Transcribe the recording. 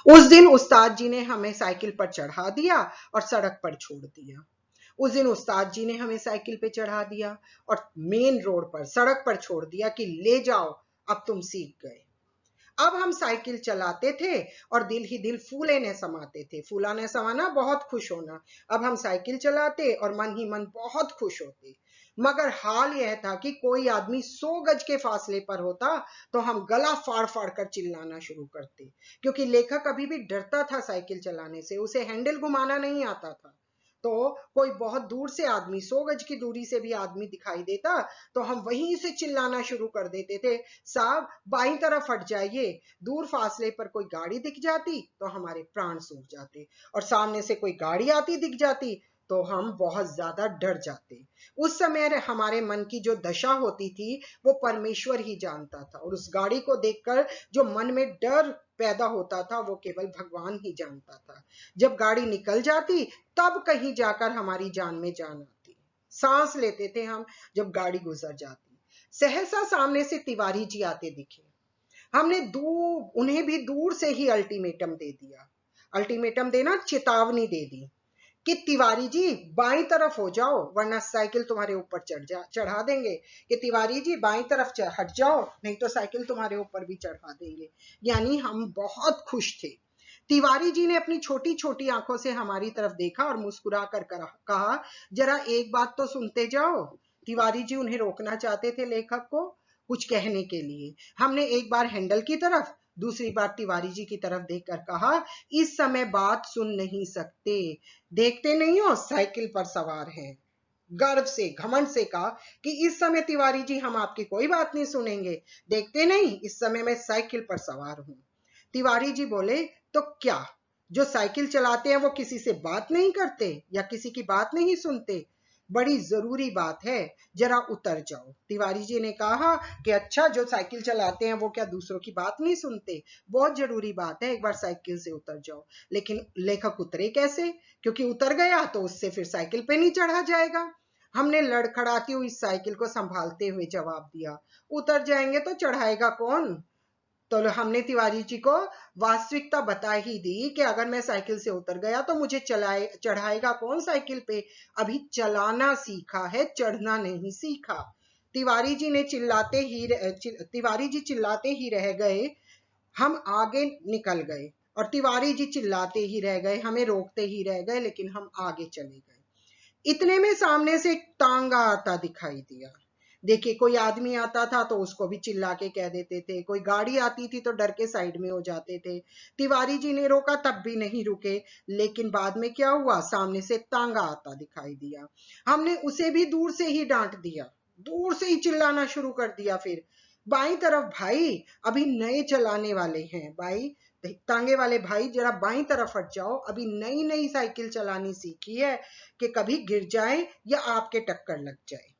उस दिन उस्ताद जी ने हमें साइकिल पर चढ़ा दिया और सड़क पर छोड़ दिया। उस दिन उस्ताद जी ने हमें साइकिल पे चढ़ा दिया और मेन रोड पर सड़क पर छोड़ दिया कि ले जाओ, अब तुम सीख गए। अब हम साइकिल चलाते थे और दिल ही दिल फूले न समाते थे। फूला न समाना बहुत खुश होना। अब हम साइकिल चलाते और मन ही मन बहुत खुश होते। मगर हाल यह था कि कोई आदमी 100 गज के फासले पर होता तो हम गला फाड़ फाड़ कर चिल्लाना शुरू करते, क्योंकि लेखक अभी भी डरता था साइकिल चलाने से। उसे हैंडल घुमाना नहीं आता था। तो कोई बहुत दूर से आदमी, 100 गज की दूरी से भी आदमी दिखाई देता तो हम वहीं से चिल्लाना शुरू कर देते थे, साहब बाईं तरफ हट जाइए। दूर फासले पर कोई गाड़ी दिख जाती तो हमारे प्राण सूख जाते, और सामने से कोई गाड़ी आती दिख जाती तो हम बहुत ज्यादा डर जाते। उस समय हमारे मन की जो दशा होती थी वो परमेश्वर ही जानता था, और उस गाड़ी को देखकर जो मन में डर पैदा होता था वो केवल भगवान ही जानता था। जब गाड़ी निकल जाती तब कहीं जाकर हमारी जान में जान आती। सांस लेते थे हम जब गाड़ी गुजर जाती। सहसा सामने से तिवारी जी आते दिखे। हमने उन्हें भी दूर से ही अल्टीमेटम दे दिया। अल्टीमेटम देना, चेतावनी दे दी कि तिवारी जी बाईं तरफ हो जाओ वरना साइकिल तुम्हारे ऊपर चढ़ा देंगे, कि तिवारी जी बाईं तरफ हट जाओ नहीं तो साइकिल तुम्हारे ऊपर भी चढ़ा देंगे। यानी हम बहुत खुश थे। तिवारी जी ने अपनी छोटी छोटी आंखों से हमारी तरफ देखा और मुस्कुरा कर कहा, जरा एक बात तो सुनते जाओ। तिवारी जी उन्हें रोकना चाहते थे लेखक को कुछ कहने के लिए। हमने एक बार हैंडल की तरफ, दूसरी बार तिवारी जी की तरफ देखकर कहा, इस समय बात सुन नहीं सकते, देखते नहीं हो साइकिल पर सवार हैं। गर्व से, घमंड से कहा कि इस समय तिवारी जी हम आपकी कोई बात नहीं सुनेंगे, देखते नहीं इस समय मैं साइकिल पर सवार हूं। तिवारी जी बोले, तो क्या जो साइकिल चलाते हैं वो किसी से बात नहीं करते या किसी की बात नहीं सुनते? बड़ी जरूरी बात है, जरा उतर जाओ। तिवारी जी ने कहा कि अच्छा, जो साइकिल चलाते हैं वो क्या दूसरों की बात नहीं सुनते? बहुत जरूरी बात है, एक बार साइकिल से उतर जाओ। लेकिन लेखक उतरे कैसे? क्योंकि उतर गया तो उससे फिर साइकिल पे नहीं चढ़ा जाएगा। हमने लड़खड़ाती हुई साइकिल को संभालते हुए जवाब दिया, उतर जाएंगे तो चढ़ाएगा कौन? तो हमने तिवारी जी को वास्तविकता बता ही दी कि अगर मैं साइकिल से उतर गया तो मुझे चढ़ाएगा कौन साइकिल पे? अभी चलाना सीखा है, चढ़ना नहीं सीखा। तिवारी जी चिल्लाते ही रह गए। हम आगे निकल गए और तिवारी जी चिल्लाते ही रह गए, हमें रोकते ही रह गए, लेकिन हम आगे चले गए। इतने में सामने से एक तांगा आता दिखाई दिया। देखिए, कोई आदमी आता था तो उसको भी चिल्ला के कह देते थे, कोई गाड़ी आती थी तो डर के साइड में हो जाते थे। तिवारी जी ने रोका तब भी नहीं रुके। लेकिन बाद में क्या हुआ, सामने से तांगा आता दिखाई दिया। हमने उसे भी दूर से ही डांट दिया, दूर से ही चिल्लाना शुरू कर दिया। फिर बाईं तरफ भाई, अभी नए चलाने वाले हैं भाई, तांगे वाले भाई जरा बाईं तरफ हट जाओ, अभी नई नई साइकिल चलानी सीखी है कि कभी गिर जाए या आपके टक्कर लग जाए।